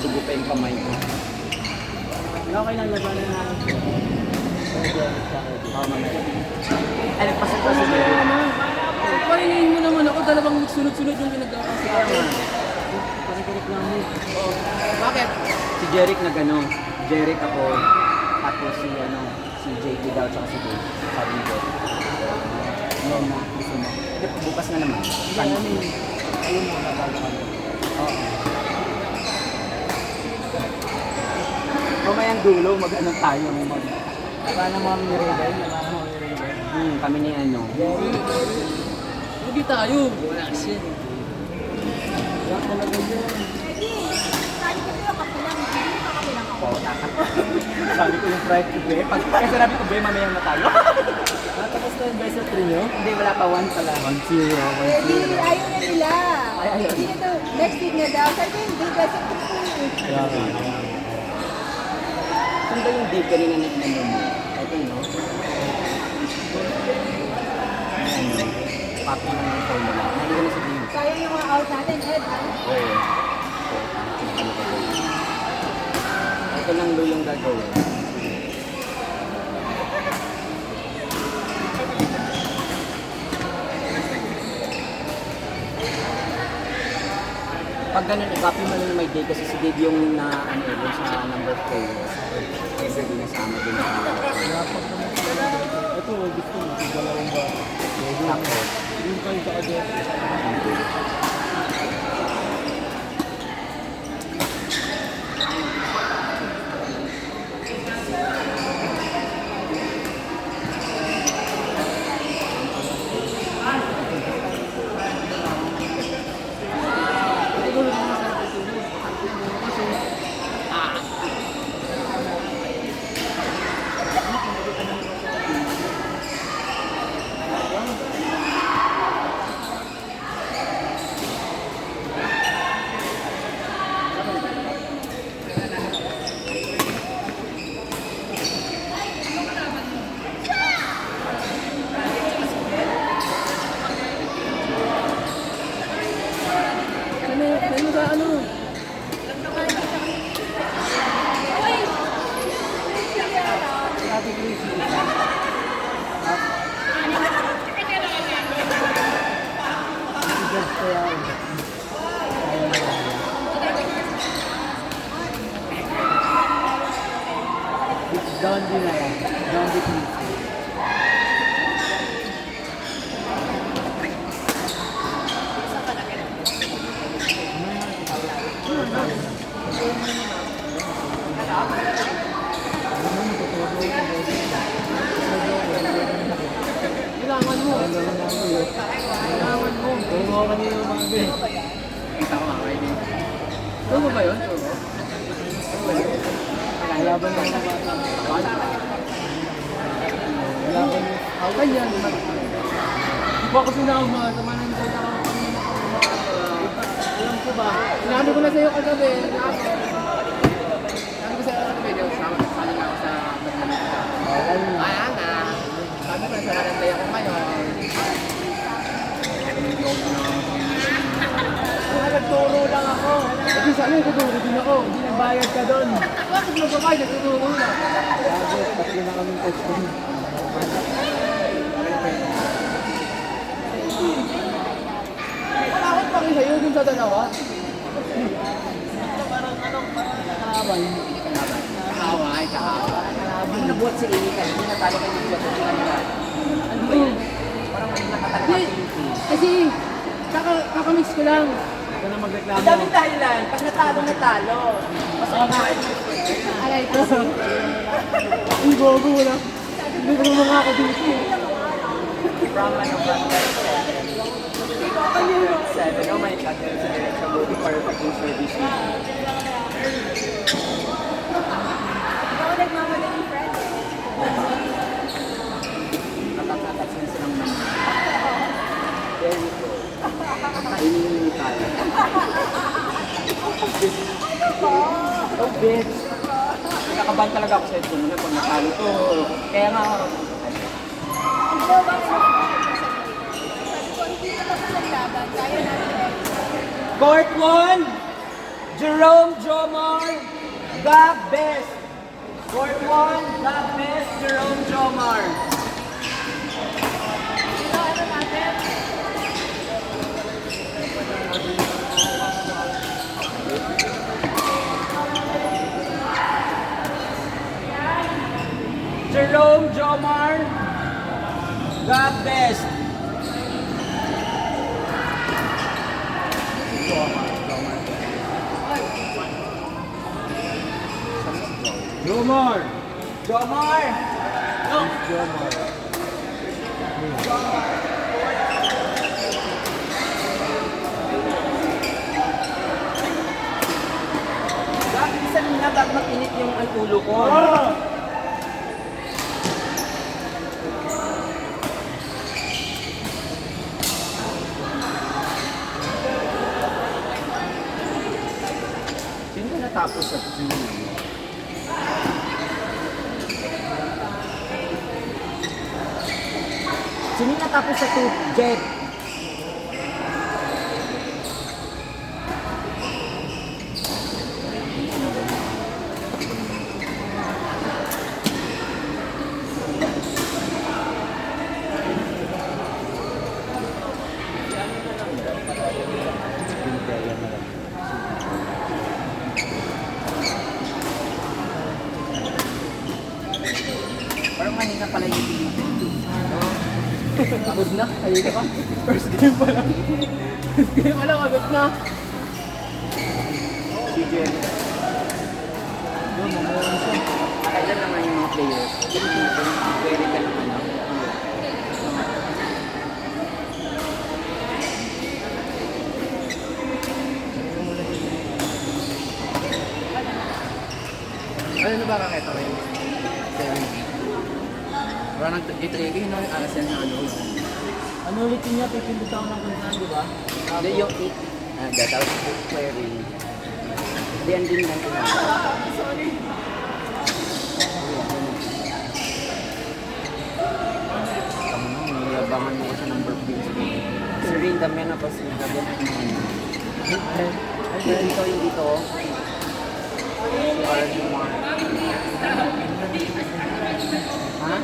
dugo pa yung kamay ko. Okay lang, labanan natin. Oo, mamaya. Ay, nagpasok pa si Jerry. Pahingayin mo naman ako, dalawang sunod-sunod yung ginagawa ko sa akin. Pare-reklamo. Oo. Bakit? Si Jeric na gano'n. Jeric ako. Tapos si si JP daw tsaka si Dave. Sabi ni Jeric. Ngayon na, gusto mo. Hindi, bukas na naman. Ayun mo, natawa ka. Oo. Mamayang dulo, mag-ano tayo. Paano mo kami ni-regal? Kami ni ano. Hindi tayo. Wala kasi. Wala talaga yun. Sabi ko yung pride ko, be. Kasi sabi ko, be, mamayang na tayo. Tapos na yung best of 3 nyo? Hindi, wala pa. 1 pala. 1-0. Hindi, ayaw na nila. Ay, ayaw. Hindi na daw. Next week na daw. Sabi ko, hindi. Best of 3. Kaya nga. Saan ba yung deep kanina nag-ano mo? Ito, no? Papi lang ng formula. Hindi ko na sa deep. Sayang yung mga out natin, Ed. Ha? Oo. Ano ka ba? Ito lang yung gagawin. Pag ganun, i-copy mo lang yung my day kasi si Dave yung na ano yun sa number 4. Kasi hindi nasama din sa Ito, gusto mo. Dalawang ba? tapos. Yung kayo sa agad. Down din na yan. Down din please. Kailangan mo. Kailangan mo. Turo ka niyo yung mga bin. Kita ko nga kayo din. Turo ba yun? Turo? Laban ng mga bata. Laban ng... Awan yan. Di ba kasi na ako mga tamanan ko na ako. Alam ko ba? Sinabi ko na sa'yo kagabi. Sabi ko sa'yo kagabi. Sama na ako sa Magdalena. Ayan na. Sabi ko na sa Marantay ako ngayon. Nagturo lang ako. Kasi sana nagturo din ako. Hindi nagbayad ka doon. Bakit magbabayad? Nagturo lang. Bakit? Tatlo na kaming testing. Malakot pa kayo sa'yo dun sa dalawa. Parang nakakawan. Kaaway, kaaway. Hindi nabuhat si Amy kasi hindi natalo kayo ng buhat sa kanila. Ano ba yun? Parang may nakatalo Hindi. si Amy. Kasi kakamix ko lang. Ito na magreklamo. Ang daming dahilan. Pag natalo. Mas okay. Alay ko. Ang gogo wala. Hindi ko naman ako dito. From ano ba? 7. Oh my God. There's a direct sa body perfect yung service niya. Ikaw nagmamadaling friend. Nakakatas na silang naman. There you go. Kainin tayo. Oh, bitch. Nakaban talaga ako sa ito muna pag natalo to. Kaya nga, Ikaw ba sabi ko, hindi na tapos ang laban. Kaya natin. Court 1! Jerome Jomar, the best. Court 1, the best, Jerome Jomar. Jerome Jomar, the best. Jomar! Jomar! Jomar. Bakit isa nila ba't makinit yung ang ulo ko? Sino na natapos sa kusina? Sino na natapos sa Jet? Parang kanina pala yung TV. Pagod na, kayo ka pa. First game pa lang. First game pa lang, agad na. Si Jen. Kailan naman yung mga players? Very ka naman ako. Ano na ba kakita ko yung 70? Parang nag-8-8 na yung RSL na ano. Ano ulit yun niya? Pipindot ako ng kunsan, di ba? Hindi yung 8. That was query. Hindi, andun lang ko. Sorry. Tama na, nilabangan mo ko sa number please. Si Rin, dami na pa siya. Dito, yung dito. Si Arlie Mar. Ha?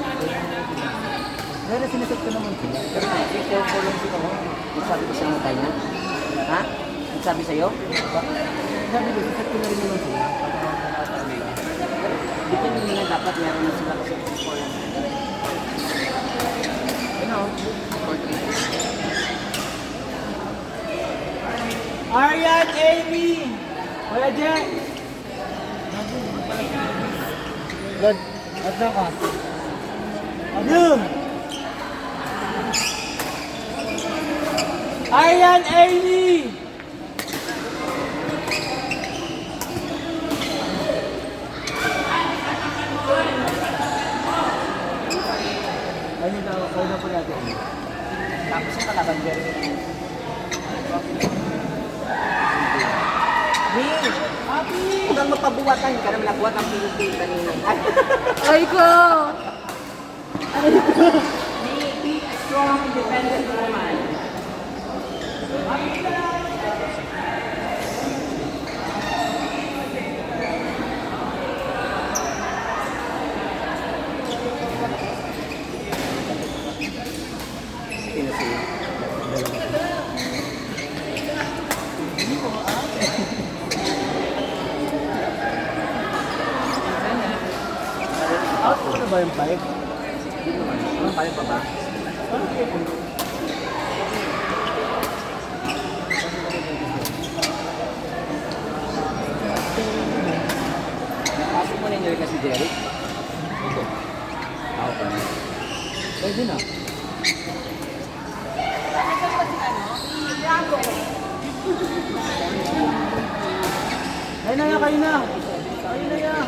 Dahil sinaset ko naman sila. Pero 3-4 lang sila. Nagsabi ko siya matay na. Ha? Nagsabi sa'yo? Sabi ko, sinaset ko na rin naman sila. Dito nila dapat meron na sila kasi 3-4 lang. Ano? Aryan, Amy! Kuya Jen! God, at na ka. Ano? Aryan, Amy! Ano daw, ano na po natin? Tapos yung kalaban dyan. Hey! Huwag kang mapabuwatan. Ka naman nabuwat ang pinipil kanina. Ay ko! Be a strong, independent woman. Out ko na ba yung 5? Hindi naman. Ano pa rin pa ba? Nakasok mo na yun kasi Derek? Okay. Pwede na. Kayo na, kayo na. Kayo na yan.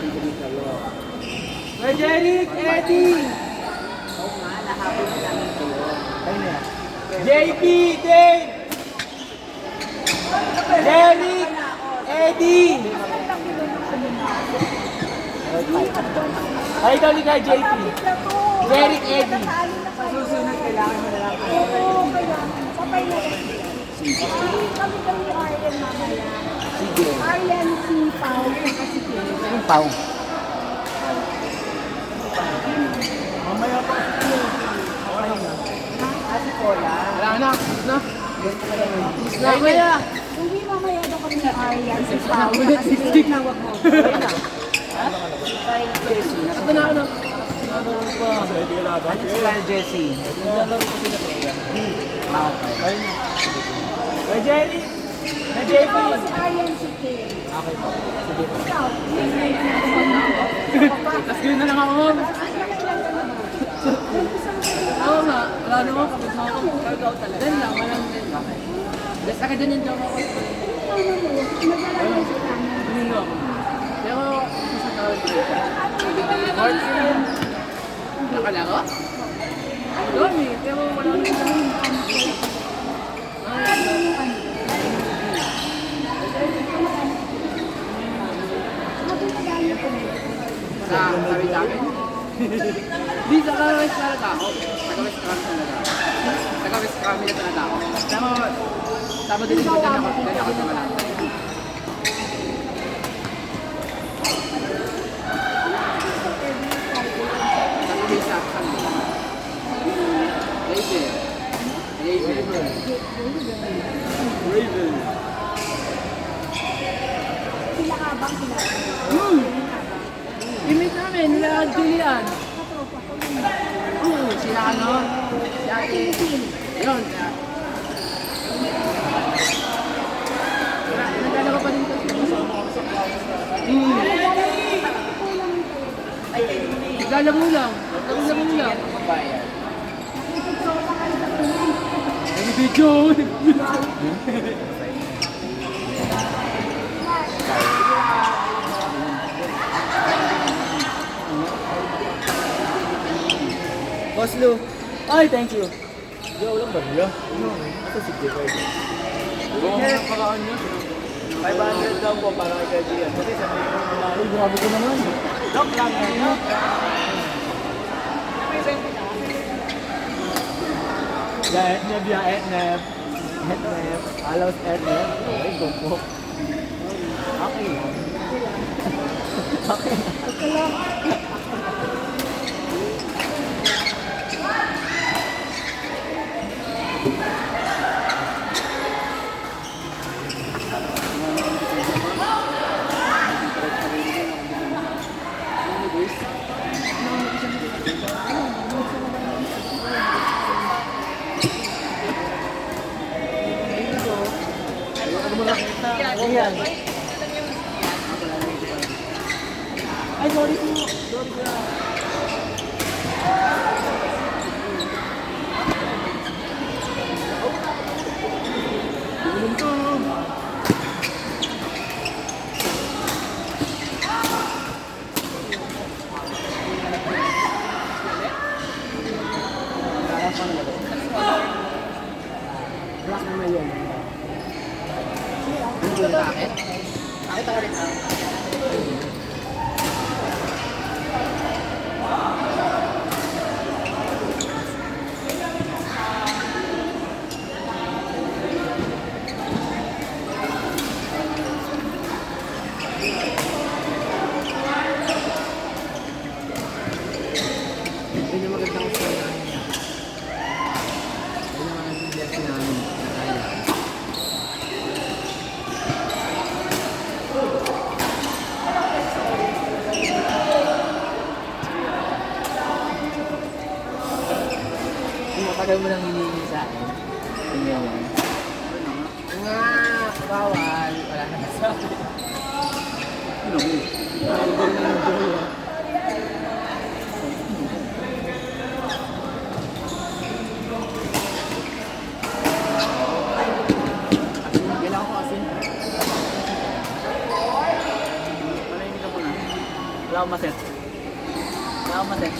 Kuya Jeric, Eddie. Oo nga, nahabol na namin kayo. Kayo na yan. JP, Dave! Derek! Eddie! Ay, ikaw ni kay JP. Derek Eddie. Sa susunod, kailangan mo na lang. Oo, kailangan. Sabay na rin. Si CJ. Kami kami Aryan mamaya. Sige. Aryan si Pao at si Kim. Yung Pao. Mamaya pa kasi yun. Okay na. Ate Cola. Wala na. Na. Gusto ka lang yun. Na kaya. Hindi mamaya daw kami ni Aryan si Pao at si Kim. Stick na wag mo. Okay na. Kyle Jesse. Ito na ano. Ano pa? Ano si Kyle Jesse? Naglalaro ko sila kaya. Ah, okay. Ayun na. Kay Jenny. Kay JP. Pao si Aryan si Kim. Okay po. Sige po. Ikaw. Tapos gawin na lang ako. Oo nga. Wala naman kapag sa ako. Then lang. Walang din. Basta ka din yung joke ako. Naglalaro si Tana. Hindi ako. Pero sa tawag ko. Nakalaro? Dami. Pero wala naman. Sa sabi sa akin? Di sa Kawis talaga ako. Sa Kawis kami talaga. Sa Kawis kami na talaga ako. Pero Sabado din ko din ako sa Malata. Sabi sa Sunday. Raven. Sila kabang sila. Imit namin, nila Julian. Sila ano? Si Ate. Yun. Naglalaro pa din ko. Naglalaro lang. Naglalaro lang. Ay, video. Boss Lou. Ay, thank you. Yo, walang barya. Ito si Jay. Kung nakaraan niya, 500 daw po para kay Julian. Kasi sabi ko naman, ay, grabe ko naman. Joke lang yan. Ya etneb, ya etneb. Etneb. Alaws etneb. Ay, gumpo. Okay. Okay. Ayan. Ay, sorry po. Sorry po. Tulong to. Black naman yun. Ano ba bakit? Bakit ako rin ako? Yun yung magandang story namin. Yun yung mga blessing namin. Yung matagal mo nang hinihingi sa akin. Tingnan mo. Nga, bawal. Wala na sa akin. Ano mo? Album na yung buhay. Kailangan ko asin. Malahimik ka muna. Wala akong maset. Wala akong maset.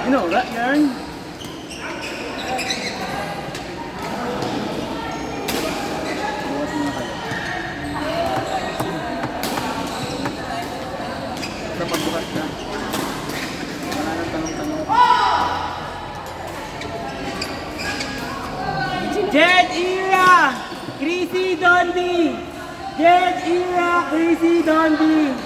You know that, Karen? Jet Ira! Chrissy Dondi! Jet Ira! Chrissy Dondi!